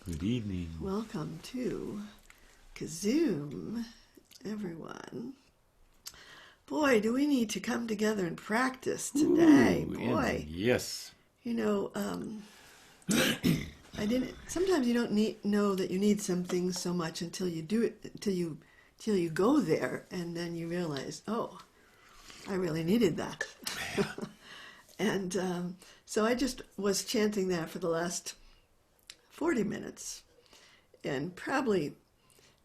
Good evening. Welcome to KZOOM, everyone. Boy, do we need to come together and practice today. Boy. Yes. You know, sometimes you don't know that you need something so much until you do it, until you till you go there, and then you realize, oh, I really needed that. And so I just was chanting that for the last 40 minutes, and probably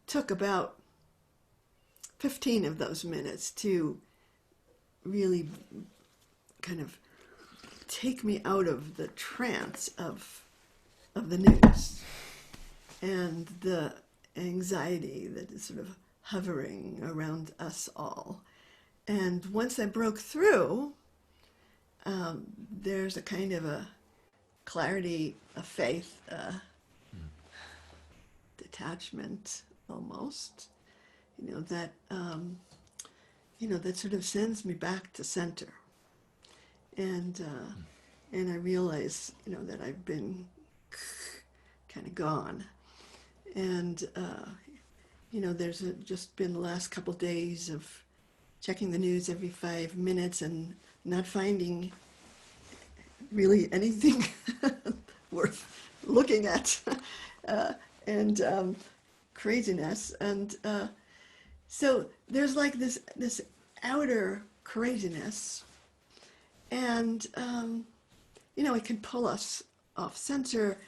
took about 15 of those minutes to really kind of take me out of the trance of the news and the anxiety that is sort of hovering around us all. And once I broke through, there's a kind of a clarity, a faith, detachment almost, that that sort of sends me back to center. And I realize, that I've been kind of gone. And, there's just been the last couple days of checking the news every 5 minutes and not finding really anything worth looking at, and craziness. And so there's like this outer craziness, and it can pull us off center.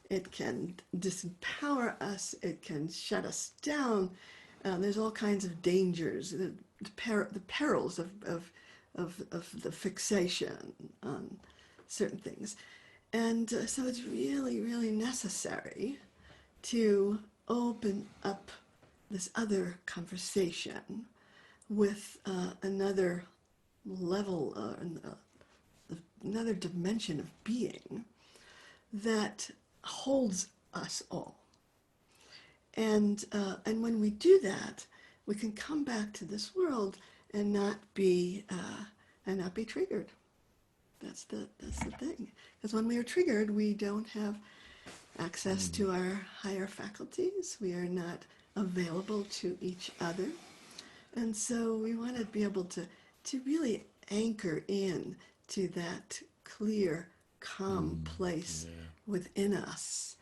It can disempower us. It can shut us down. There's all kinds of dangers, the perils of the fixation on certain things. And so it's really, really necessary to open up this other conversation with another level, another dimension of being that holds us all. And when we do that, we can come back to this world and not be triggered. That's the thing. Because when we are triggered, we don't have access to our higher faculties. We are not available to each other. And so we want to be able to really anchor in to that clear, calm place within us.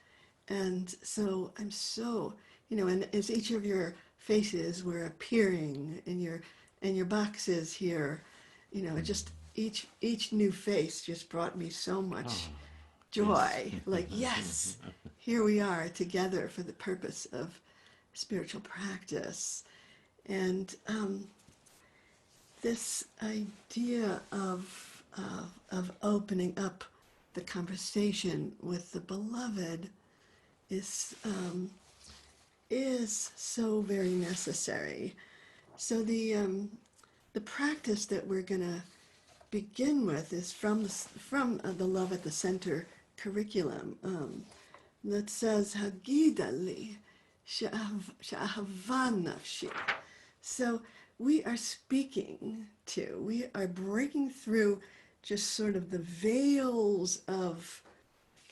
And so I'm so, and as each of your faces were appearing in your boxes here, just each new face just brought me so much joy. Yes. Like, yes, here we are together for the purpose of spiritual practice. And this idea of opening up the conversation with the beloved is so very necessary. So the practice that we're going to begin with is from the Love at the Center curriculum that says Hagidali Sha'ahavan Nafshi. So we are we are breaking through just sort of the veils of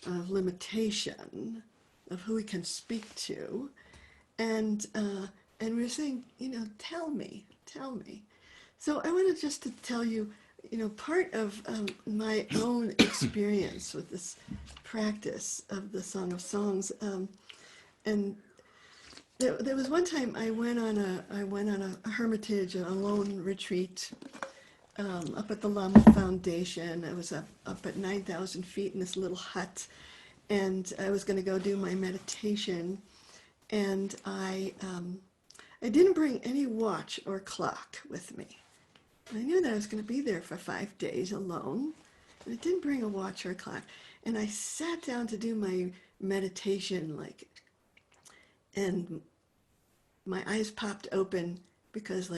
limitation of who we can speak to, and we're saying, tell me. So I wanted just to tell you, part of my own experience with this practice of the Song of Songs, and there was one time I went on a hermitage, a lone retreat, up at the Lama Foundation. I was up at 9,000 feet in this little hut, and I was going to go do my meditation, and I didn't bring any watch or clock with me. I knew that I was going to be there for 5 days alone, and I didn't bring a watch or a clock. And I sat down to do my meditation, and my eyes popped open because,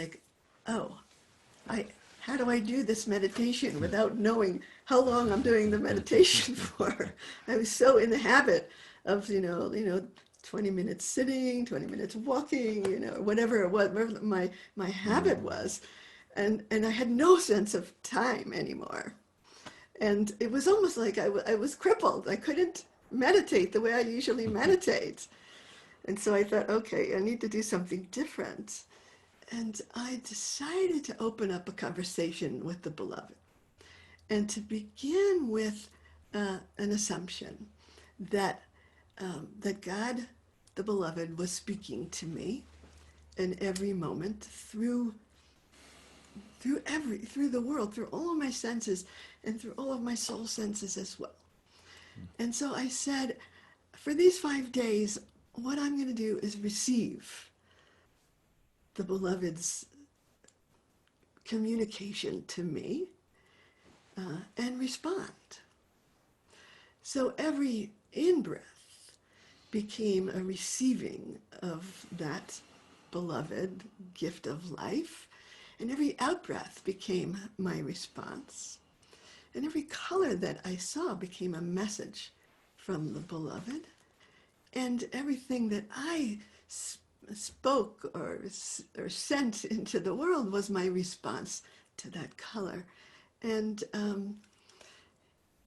how do I do this meditation without knowing how long I'm doing the meditation for? I was so in the habit of, 20 minutes sitting, 20 minutes walking, whatever it was, whatever my habit was. And I had no sense of time anymore. And it was almost like I was crippled. I couldn't meditate the way I usually meditate. And so I thought, okay, I need to do something different. And I decided to open up a conversation with the beloved and to begin with an assumption that God, the beloved, was speaking to me, and every moment through the world, through all of my senses and through all of my soul senses as well. And so I said, for these 5 days, what I'm going to do is receive the beloved's communication to me and respond. So every in-breath became a receiving of that beloved gift of life, and every out-breath became my response. And every color that I saw became a message from the beloved, and everything that I spoke or sent into the world was my response to that color. And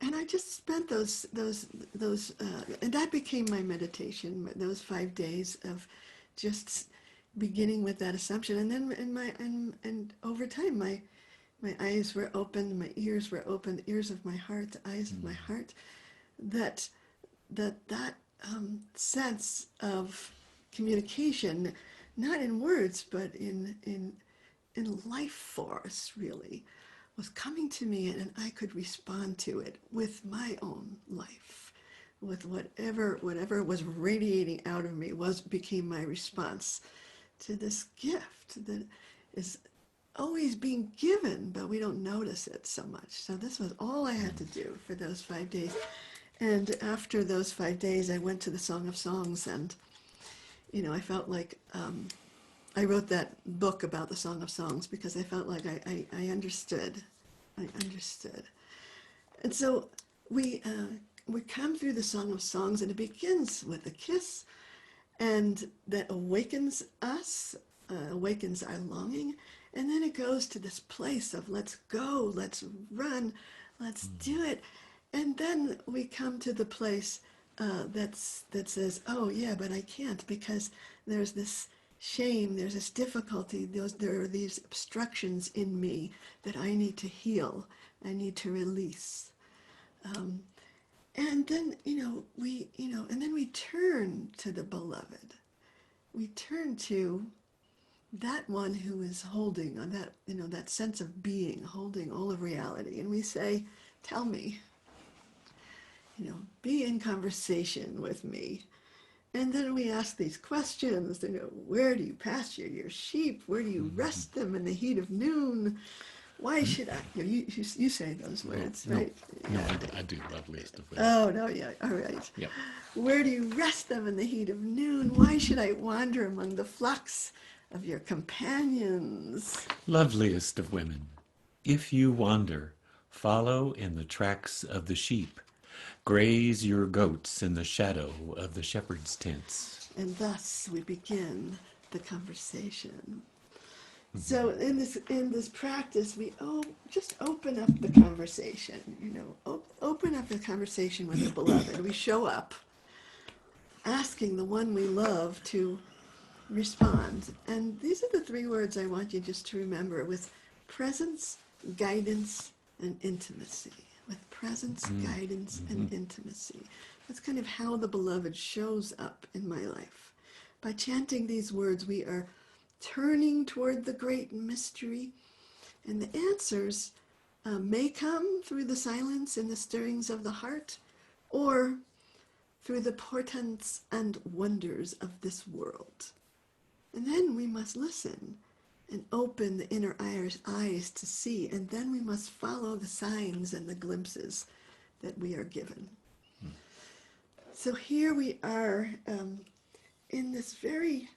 I just spent those and that became my meditation. Those 5 days of just beginning with that assumption, and then and over time, my eyes were open, my ears were open, the ears of my heart, the eyes of my heart. That sense of communication, not in words, but in life force, really, was coming to me, and I could respond to it with my own life, with whatever was radiating out of me became my response to this gift that is always being given, but we don't notice it so much. So this was all I had to do for those 5 days. And after those 5 days, I went to the Song of Songs, and I felt like I wrote that book about the Song of Songs because I felt like I understood. I understood. And so we come through the Song of Songs, and it begins with a kiss, and that awakens us, awakens our longing, and then it goes to this place of let's go, let's run, let's do it. And then we come to the place that says, oh yeah, but I can't, because there's this shame, there's this difficulty, there are these obstructions in me that I need to heal, I need to release. And then, and then we turn to the beloved. We turn to that one who is holding on that, that sense of being, holding all of reality. And we say, tell me, be in conversation with me. And then we ask these questions, where do you pasture your sheep? Where do you rest them in the heat of noon? Why should I? You say those words, right? No, I do. Loveliest of women. Oh, no, yeah, all right. Yep. Where do you rest them in the heat of noon? Why should I wander among the flocks of your companions? Loveliest of women, if you wander, follow in the tracks of the sheep. Graze your goats in the shadow of the shepherd's tents. And thus we begin the conversation. So in this practice, we just open up the conversation. Open up the conversation with the beloved. We show up, asking the one we love to respond. And these are the 3 words I want you just to remember: with presence, guidance, and intimacy. With presence, guidance, and intimacy. That's kind of how the beloved shows up in my life. By chanting these words, we are turning toward the great mystery, and the answers may come through the silence and the stirrings of the heart, or through the portents and wonders of this world. And then we must listen and open the inner eyes to see, and then we must follow the signs and the glimpses that we are given. So here we are in this very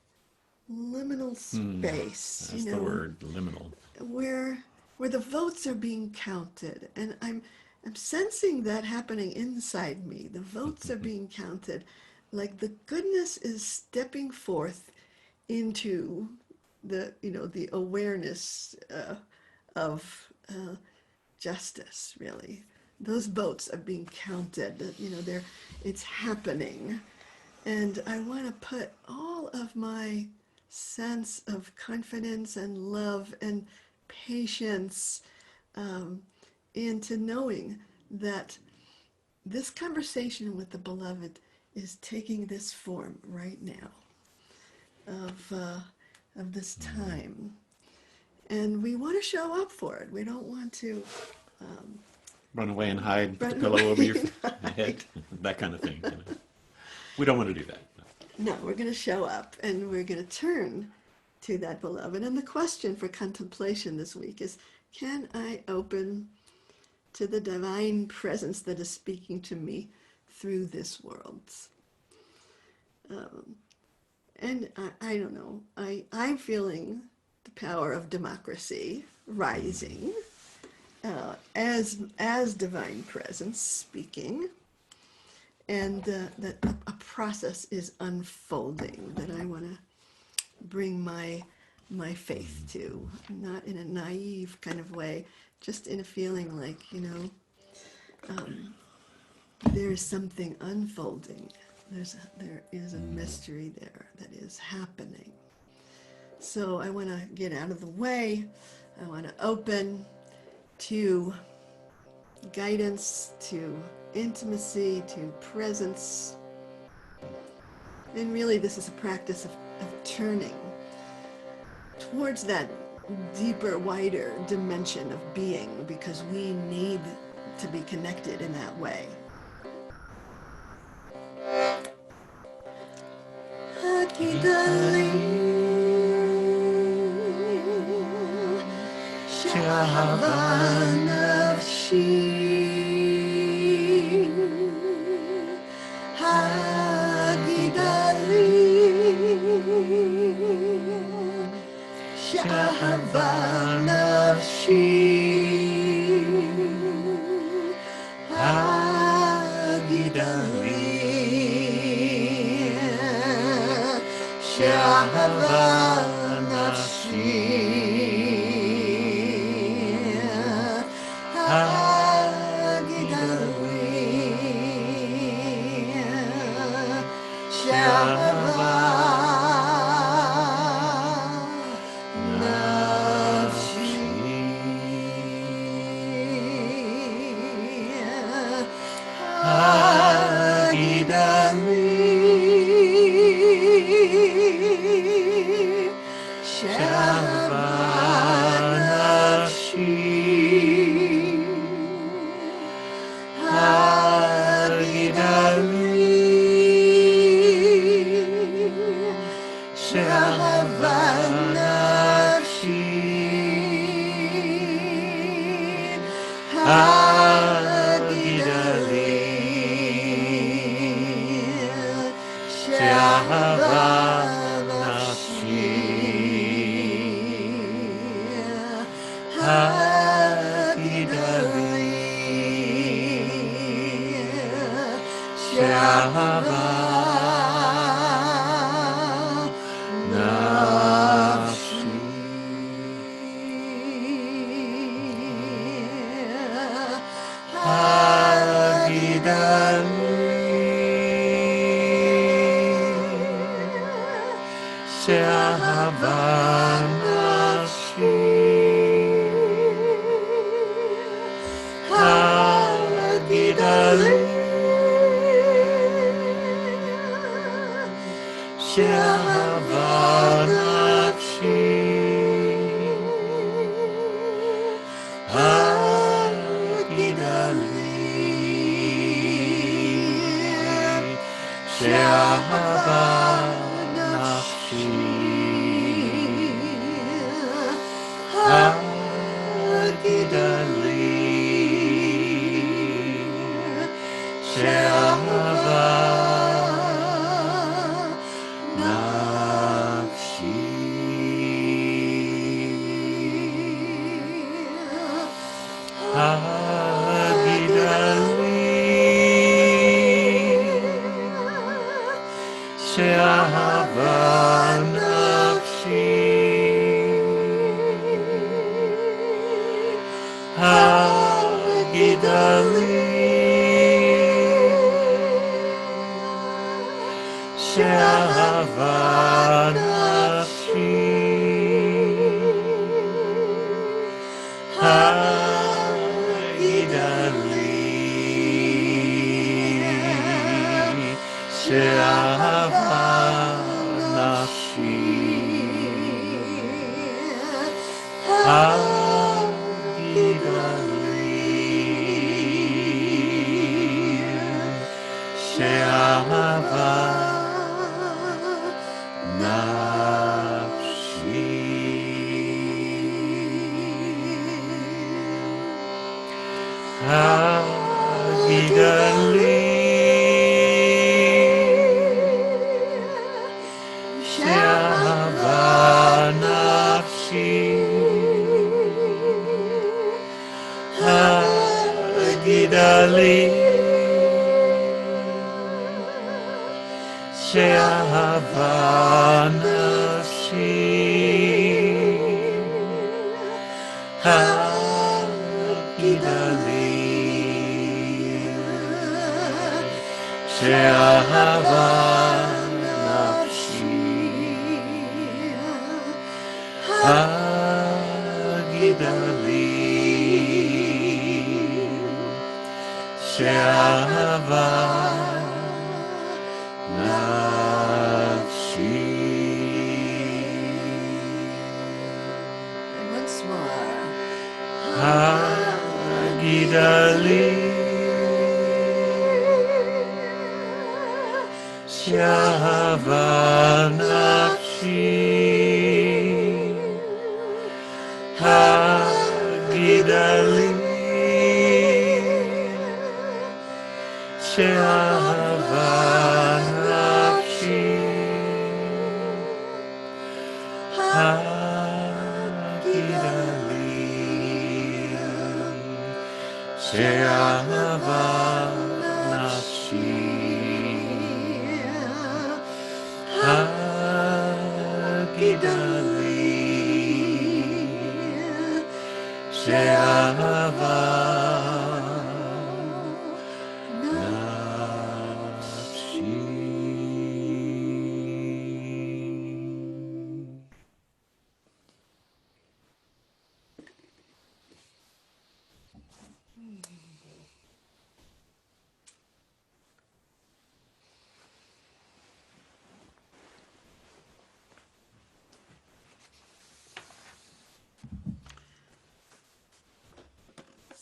liminal space. That's the word, liminal. Where the votes are being counted, and I'm sensing that happening inside me. The votes are being counted, like the goodness is stepping forth into the awareness of justice. Really, those votes are being counted. It's happening, and I want to put all of my sense of confidence and love and patience into knowing that this conversation with the beloved is taking this form right now of of this time. And we want to show up for it. We don't want to Run away and hide, put the run pillow over your away and head, that kind of thing. We don't want to do that. No, we're going to show up and we're going to turn to that beloved. And the question for contemplation this week is, can I open to the divine presence that is speaking to me through this world? And I don't know, I'm feeling the power of democracy rising as divine presence speaking. And that a process is unfolding that I want to bring my faith to, not in a naive kind of way, just in a feeling like, there is something unfolding. There is a mystery there that is happening. So I want to get out of the way. I want to open to guidance, to intimacy, to presence. And really this is a practice of turning towards that deeper, wider dimension of being, because we need to be connected in that way. Once more.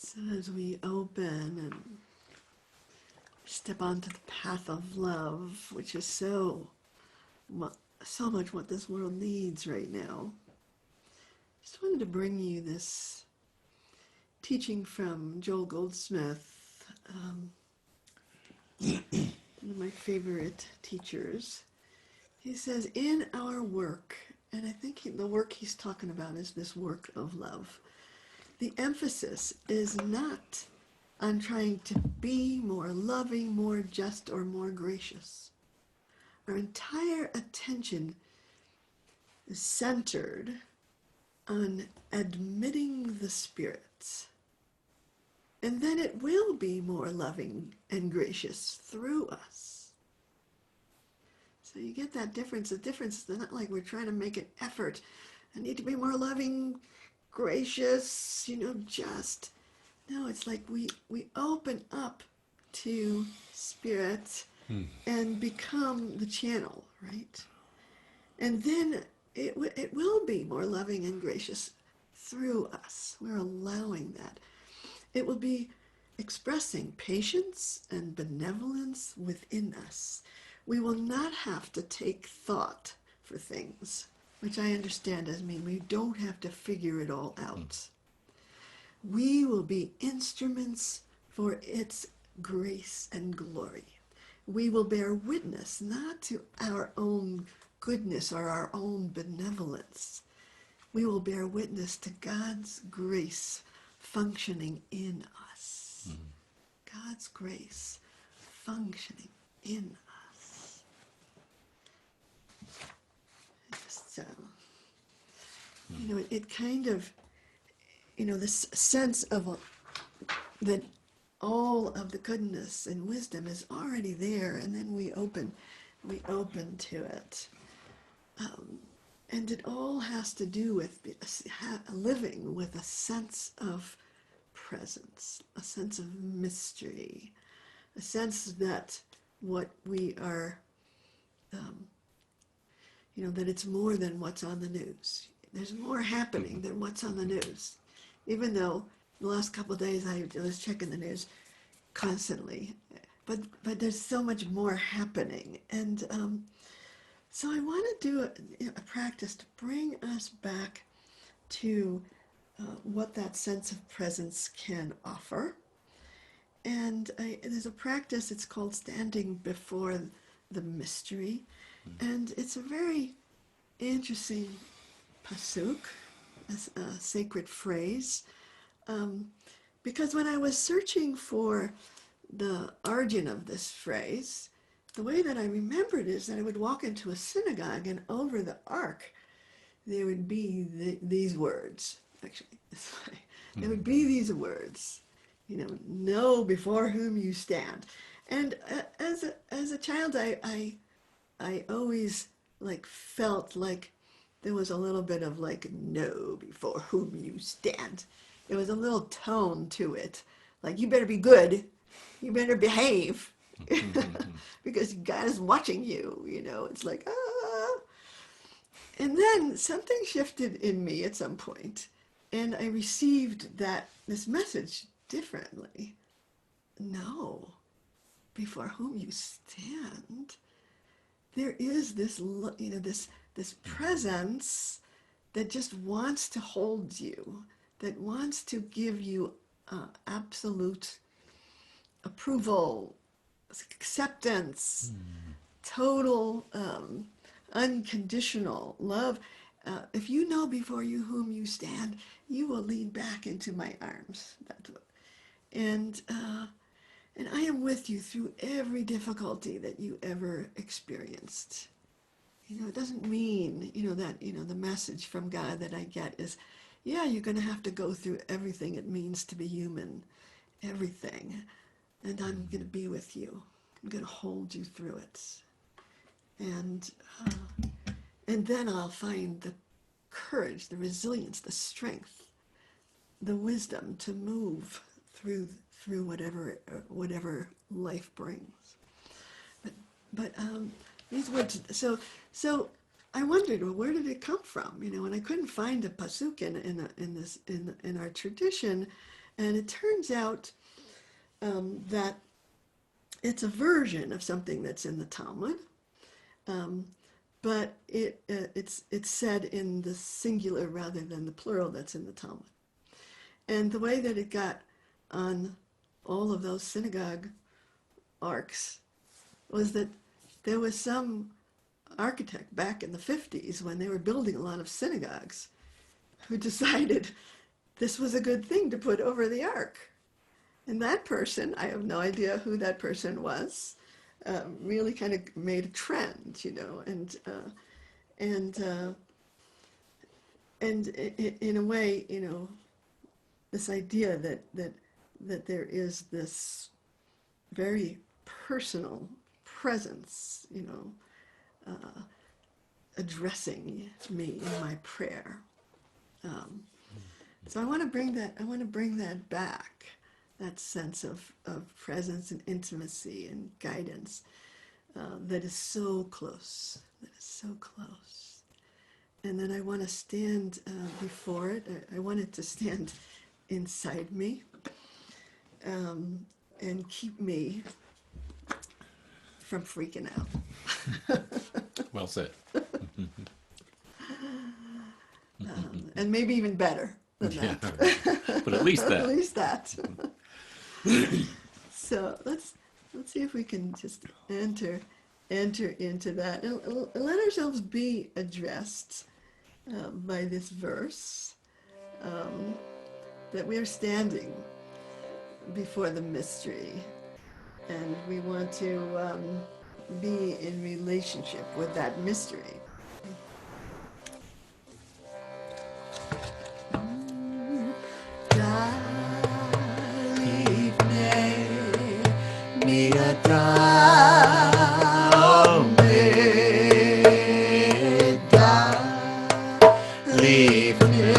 So as we open and step onto the path of love, which is so much what this world needs right now, just wanted to bring you this teaching from Joel Goldsmith, one of my favorite teachers. He says, in our work, and I think the work he's talking about is this work of love, the emphasis is not on trying to be more loving, more just, or more gracious. Our entire attention is centered on admitting the spirits. And then it will be more loving and gracious through us. So you get that difference. The difference is not like we're trying to make an effort. I need to be more loving, gracious, just. No, it's like we open up to spirit and become the channel, right? And then it will be more loving and gracious through us. We're allowing that. It will be expressing patience and benevolence within us. We will not have to take thought for things, which I understand as mean we don't have to figure it all out. We will be instruments for its grace and glory. We will bear witness not to our own goodness or our own benevolence. We will bear witness to God's grace functioning in us. God's grace functioning in us. Just, it kind of, this sense of that all of the goodness and wisdom is already there, and then we open to it. And it all has to do with living with a sense of presence, a sense of mystery, a sense that what we are, that it's more than what's on the news. There's more happening than what's on the news. Even though the last couple of days I was checking the news constantly, but there's so much more happening. And so I want to do a practice to bring us back to what that sense of presence can offer. And there's a practice, it's called standing before the mystery. And it's a very interesting pasuk, a sacred phrase, because when I was searching for the origin of this phrase, the way that I remembered is that I would walk into a synagogue and over the ark there would be these words. Actually, this way. There would be these words, know before whom you stand. And as a child, I always felt like there was a little bit of know before whom you stand. There was a little tone to it, like you better be good, you better behave, because God is watching you. It's like ah. And then something shifted in me at some point, and I received this message differently. Know before whom you stand. There is this, this presence that just wants to hold you, that wants to give you absolute approval, acceptance, total unconditional love. If you know before you whom you stand, you will lean back into my arms. That's what. And I am with you through every difficulty that you ever experienced. It doesn't mean, that, the message from God that I get is, yeah, you're going to have to go through everything it means to be human, everything. And I'm going to be with you. I'm going to hold you through it. And then I'll find the courage, the resilience, the strength, the wisdom to move through whatever life brings. But these words. So I wondered, well, where did it come from? And I couldn't find a pasuk in our tradition, and it turns out that it's a version of something that's in the Talmud. But it's said in the singular rather than the plural that's in the Talmud. And the way that it got on all of those synagogue arcs was that there was some architect back in the 50s when they were building a lot of synagogues who decided this was a good thing to put over the ark. And that person, I have no idea who that person was, really kind of made a trend, and in a way, this idea that there is this very personal presence, addressing me in my prayer. So I want to bring that back. That sense of presence and intimacy and guidance that is so close, And then I want to stand before it. I want it to stand inside me and keep me from freaking out. Well said. And maybe even better than that. But at least that. At least that. So let's see if we can just enter into that and let ourselves be addressed by this verse, that we are standing before the mystery, and we want to be in relationship with that mystery. Leave me,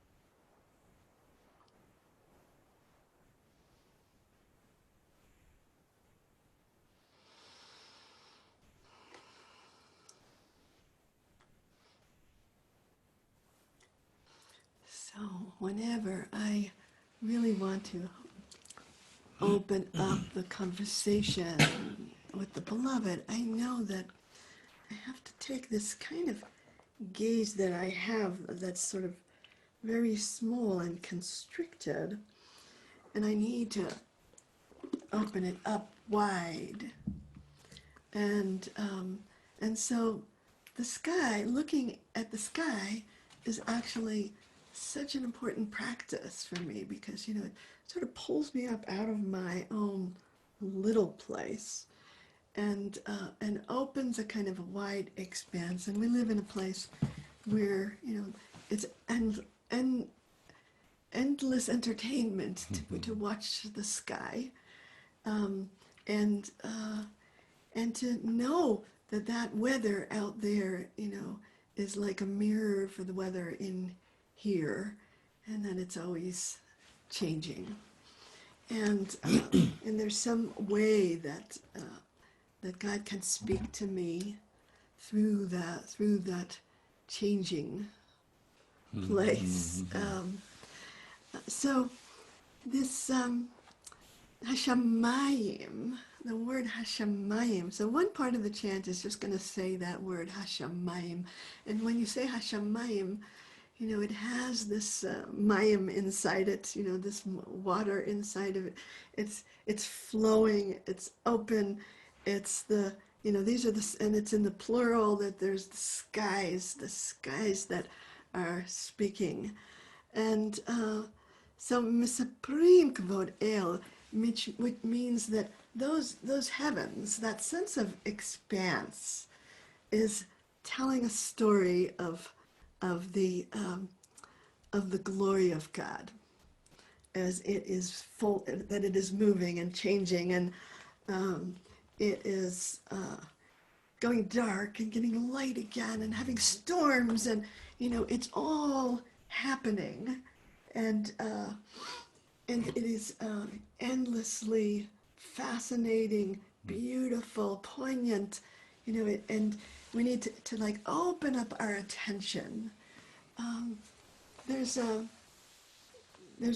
whenever I really want to open up the conversation with the beloved, I know that I have to take this kind of gaze that I have that's sort of very small and constricted, and I need to open it up wide. And so the sky, looking at the sky, is actually such an important practice for me, because it sort of pulls me up out of my own little place and opens a kind of a wide expanse. And we live in a place where it's endless entertainment to watch the sky, and to know that weather out there, is like a mirror for the weather in here, and that it's always changing. And and there's some way that God can speak to me through that changing place. So this Hashamayim, the word Hashamayim. So one part of the chant is just going to say that word Hashamayim. And when you say Hashamayim, it has this mayim inside it, this water inside of it. It's flowing, it's open, it's these are and it's in the plural, that there's the skies that are speaking. And so Misaprim Kvod El, which means that those heavens, that sense of expanse, is telling a story of the glory of God, as it is full, that it is moving and changing, and it is going dark and getting light again, and having storms, and it's all happening, and it is endlessly fascinating, beautiful, poignant, and we need to like open up our attention. There's a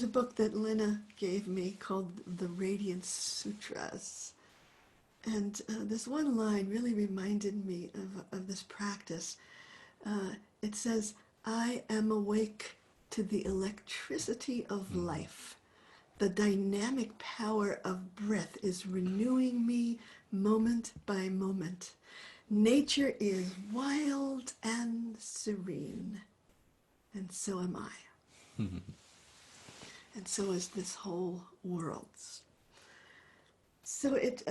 book that Lena gave me called The Radiant Sutras, and this one line really reminded me of this practice. It says, "I am awake to the electricity of life. The dynamic power of breath is renewing me moment by moment. Nature is wild and serene, and so am I." And so is this whole world. So it,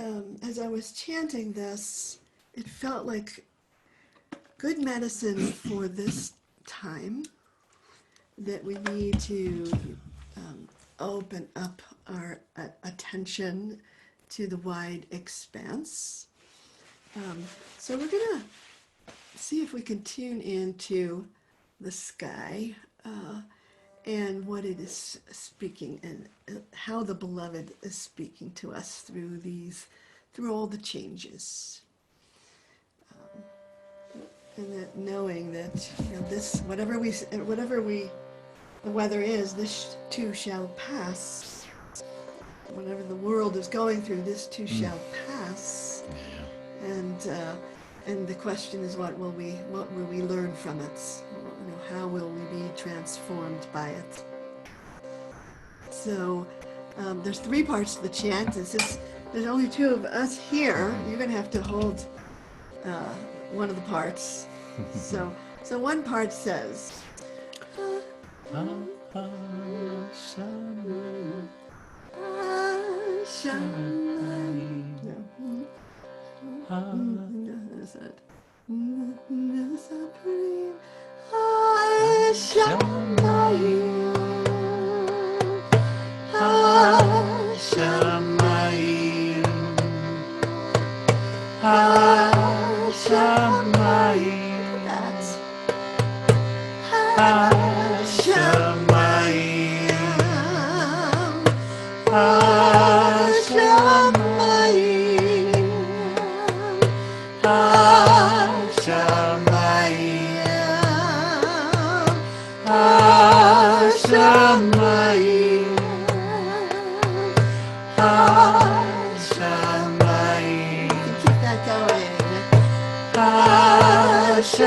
as I was chanting this, it felt like good medicine for this time, that we need to open up our attention to the wide expanse. So we're going to see if we can tune into the sky and what it is speaking, and how the beloved is speaking to us through all the changes. And that knowing that this, whatever the weather is, this too shall pass. Whatever the world is going through, this too shall pass. And the question is, what will we learn from it? How will we be transformed by it? So there's 3 parts to the chant. There's only 2 of us here. You're going to have to hold one of the parts. So one part says, Hashamayim. You can keep that going. Hashamayim.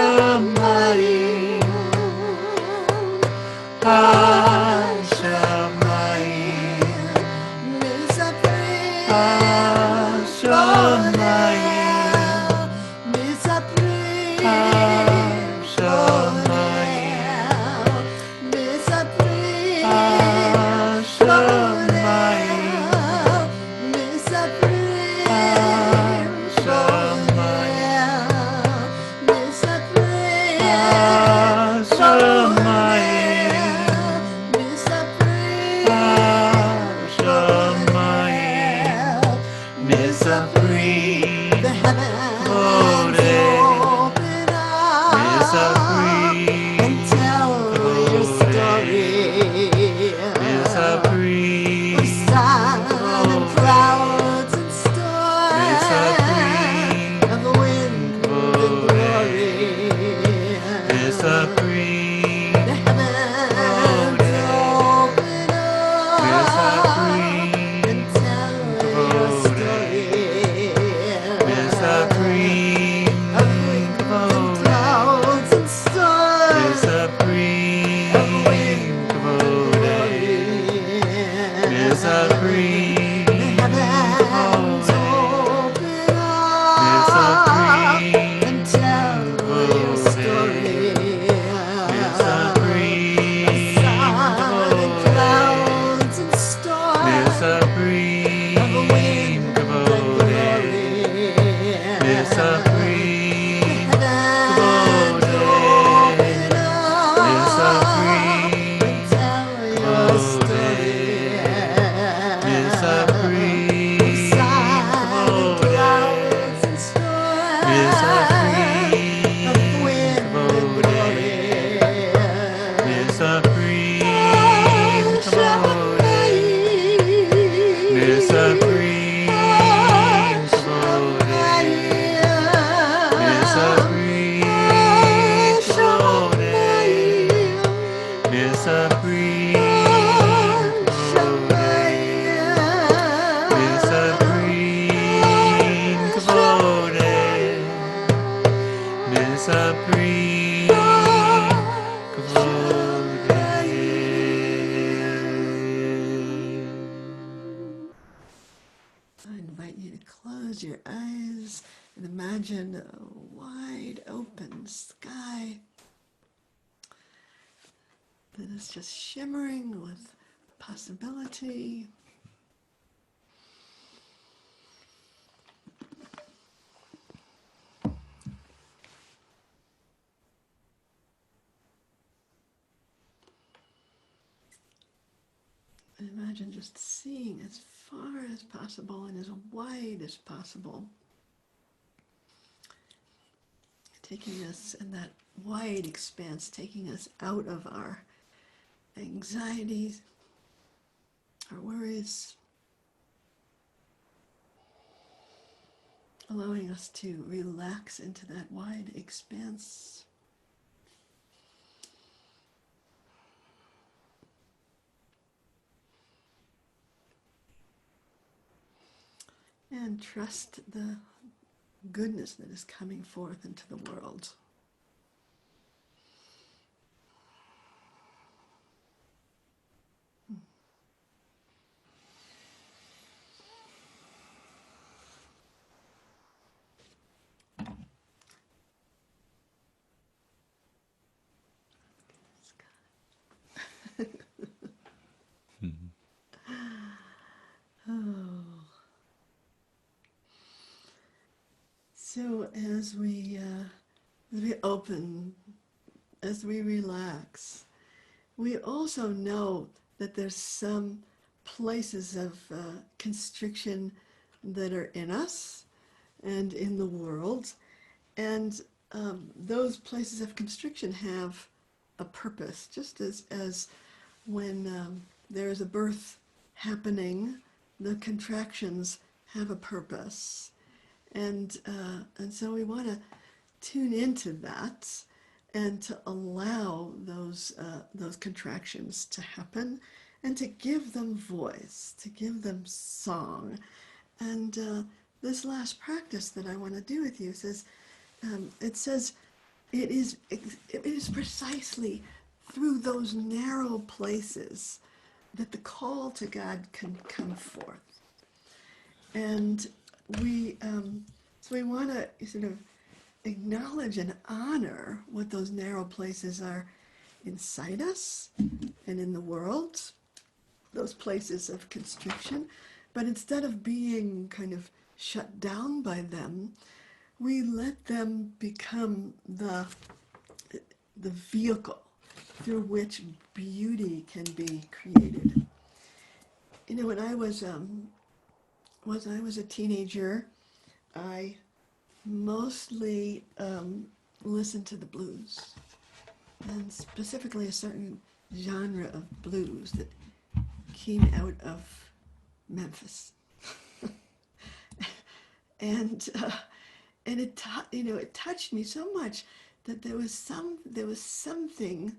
Hashamayim. The heavens open up and tell your story. Of sun and clouds and storms, of wind and glory. The heavens open up and tell your story. Of wind and clouds and storms, of wind and glory. The heavens open up and tell your story. Of sun and clouds and storms, of wind and glory. The heavens open up and tell your story. Clouds and storms, of wind and glory. I invite you to close your eyes and imagine a wide open sky that is just shimmering with possibility. And imagine just seeing as far as possible and as wide as possible. Taking us in that wide expanse, taking us out of our anxieties, our worries, allowing us to relax into that wide expanse. And trust the goodness that is coming forth into the world. Oh. So as we open, as we relax, we also know that there's some places of constriction that are in us and in the world, and those places of constriction have a purpose, just as when there is a birth happening, the contractions have a purpose. And so we want to tune into that and to allow those contractions to happen, and to give them voice, to give them song. And this last practice that I want to do with you says, it says, it is precisely through those narrow places that the call to God can come forth. And so we want to sort of acknowledge and honor what those narrow places are inside us and in the world, those places of constriction. But instead of being kind of shut down by them, we let them become the vehicle through which beauty can be created. You know, when I was a teenager, I mostly listened to the blues, and specifically a certain genre of blues that came out of Memphis, and it touched me so much that there was something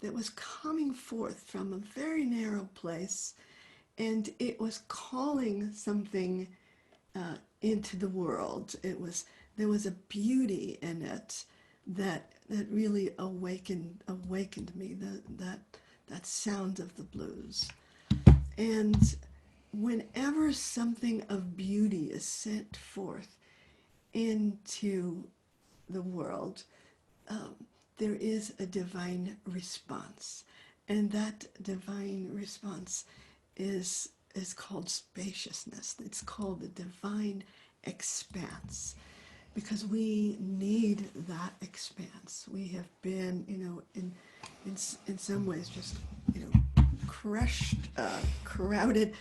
that was coming forth from a very narrow place, and it was calling something into the world. There was a beauty in it that really awakened me. That sound of the blues. And whenever something of beauty is sent forth into the world, there is a divine response, and that divine response is called spaciousness. It's called the divine expanse, because we need that expanse. We have been, in some ways, just crushed, crowded,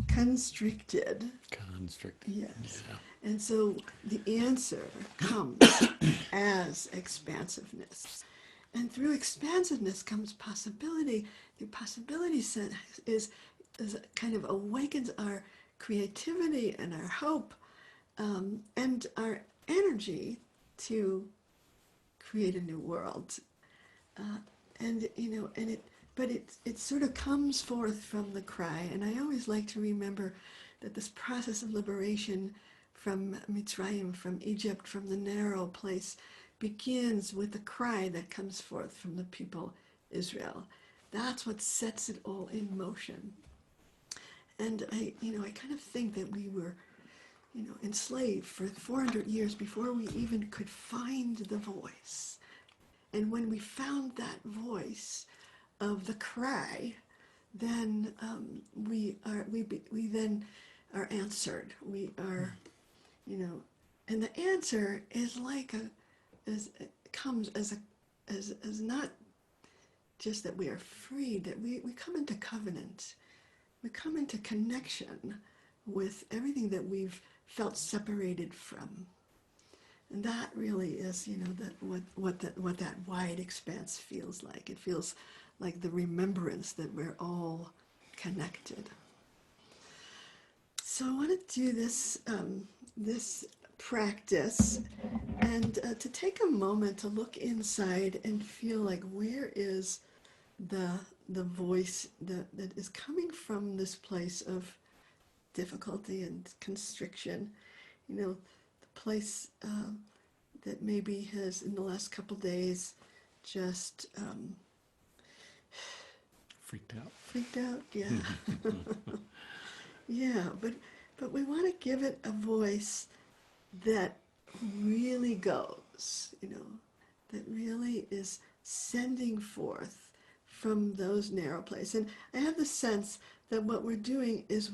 constricted. Yes. Yeah. And so the answer comes as expansiveness. And through expansiveness comes possibility. The possibility is kind of awakens our creativity and our hope, and our energy to create a new world. But it sort of comes forth from the cry. And I always like to remember that this process of liberation from Mitzrayim, from Egypt, from the narrow place, begins with the cry that comes forth from the people Israel. That's what sets it all in motion. And I kind of think that we were, enslaved for 400 years before we even could find the voice. And when we found that voice of the cry, then we then are answered. We are, and the answer is comes as not just that we are free, that we come into covenant, we come into connection with everything that we've felt separated from. And that really is, what that wide expanse feels like. It feels like the remembrance that we're all connected. So I want to do this practice, and to take a moment to look inside and feel like, where is the voice that is coming from this place of difficulty and constriction, the place that maybe has in the last couple days just Freaked out, yeah. Yeah, but we want to give it a voice that really goes, that really is sending forth from those narrow places. And I have the sense that what we're doing is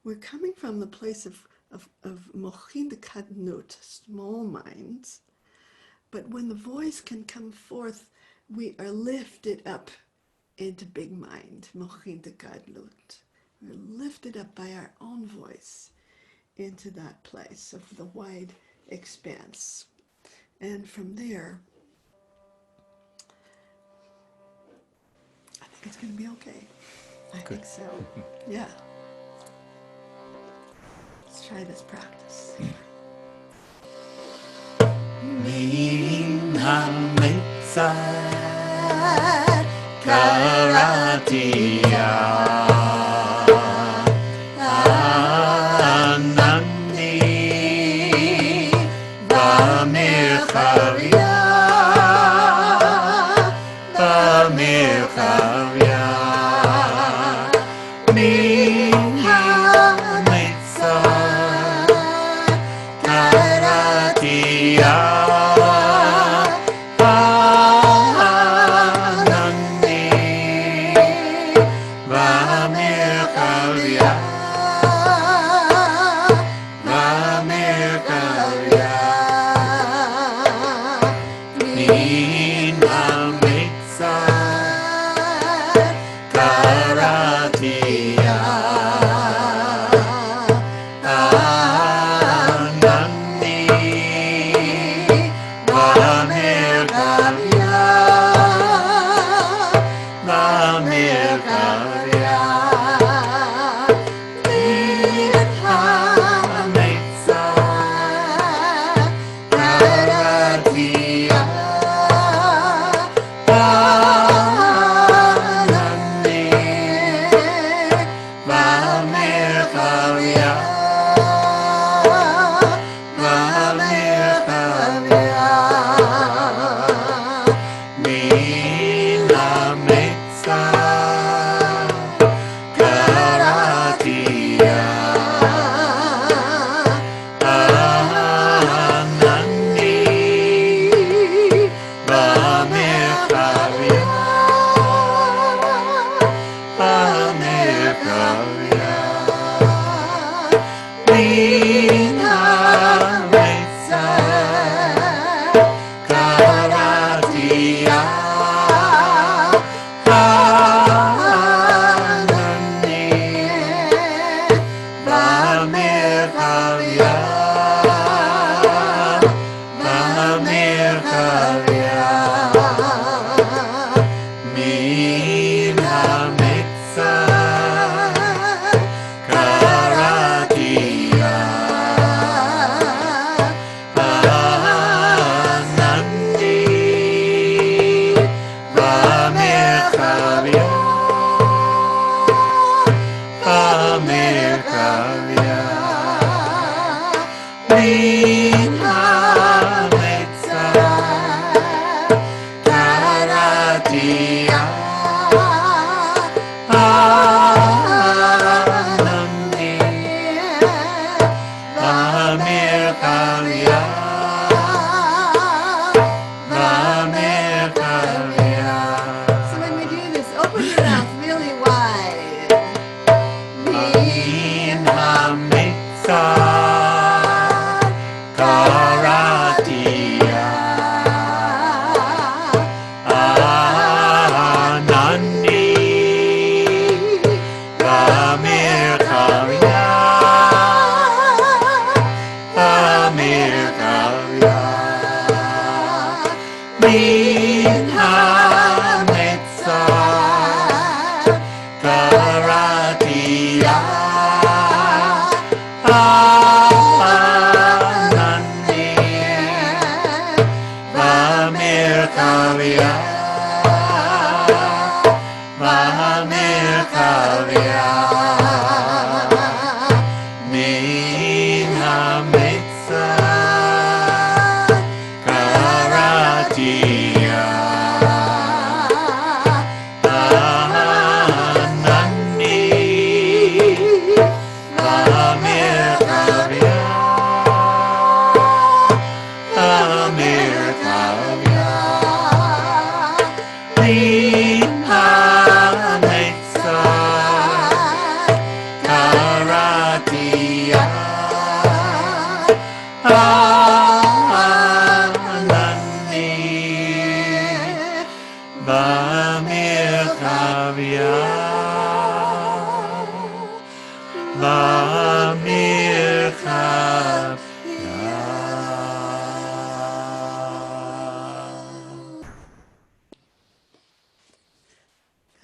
we're coming from the place of mochin de kadnut, small minds, but when the voice can come forth, we are lifted up into big mind, mochin de kadnut. We're lifted up by our own voice into that place of the wide expanse. And from there, I think it's going to be okay. I think so. Yeah. Let's try this practice. hametsa karatia anandi bamirchavia bamirchavia min hametsa karatia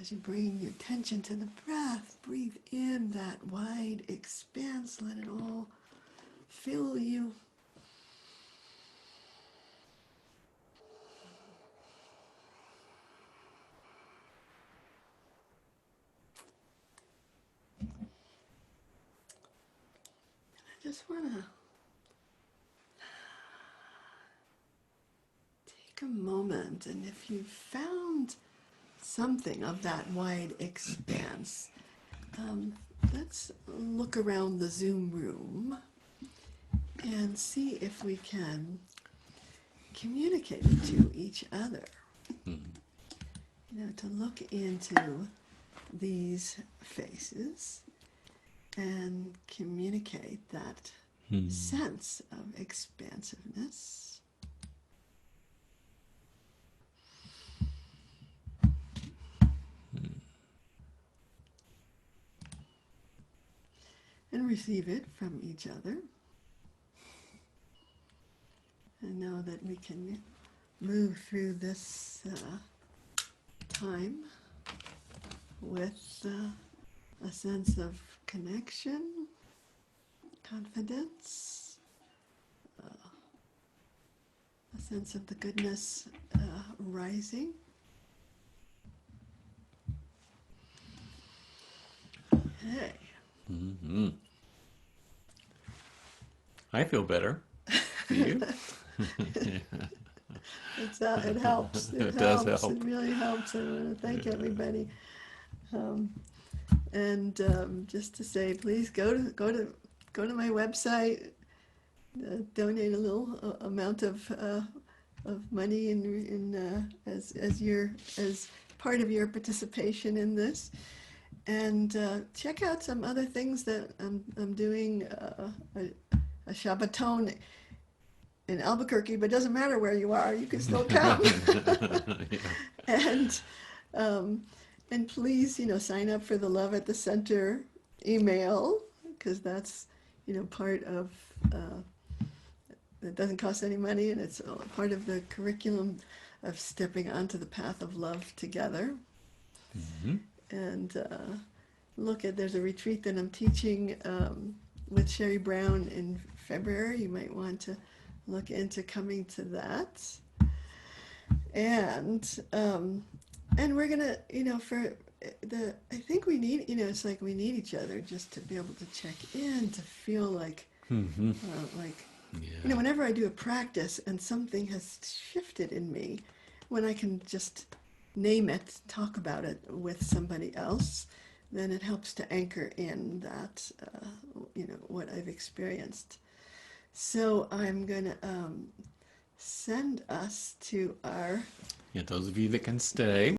As you bring your attention to the breath, breathe in that wide expanse, let it all fill you. just want to take a moment, and if you've found something of that wide expanse, let's look around the Zoom room and see if we can communicate it to each other. To look into these faces and communicate that sense of expansiveness. And receive it from each other. And know that we can move through this time with a sense of connection, confidence, a sense of the goodness rising. Hey. Mm-hmm. I feel better. Do you? It helps. It does helps. help. It really helps. I want to thank everybody. Just to say, please go to my website. Donate a little amount of money as part of your participation in this, and check out some other things that I'm doing. A Shabbaton in Albuquerque, but it doesn't matter where you are, you can still come. Yeah. And please, sign up for the Love at the Center email, because that's, part of, it doesn't cost any money, and it's part of the curriculum of stepping onto the path of love together. Mm-hmm. And there's a retreat that I'm teaching with Sherry Brown in February. You might want to look into coming to that. And we're gonna, I think we need, it's like we need each other just to be able to check in, to feel like, Yeah. whenever I do a practice and something has shifted in me, when I can just name it, talk about it with somebody else, then it helps to anchor in that, what I've experienced. So I'm going to send us to our... Yeah, those of you that can stay.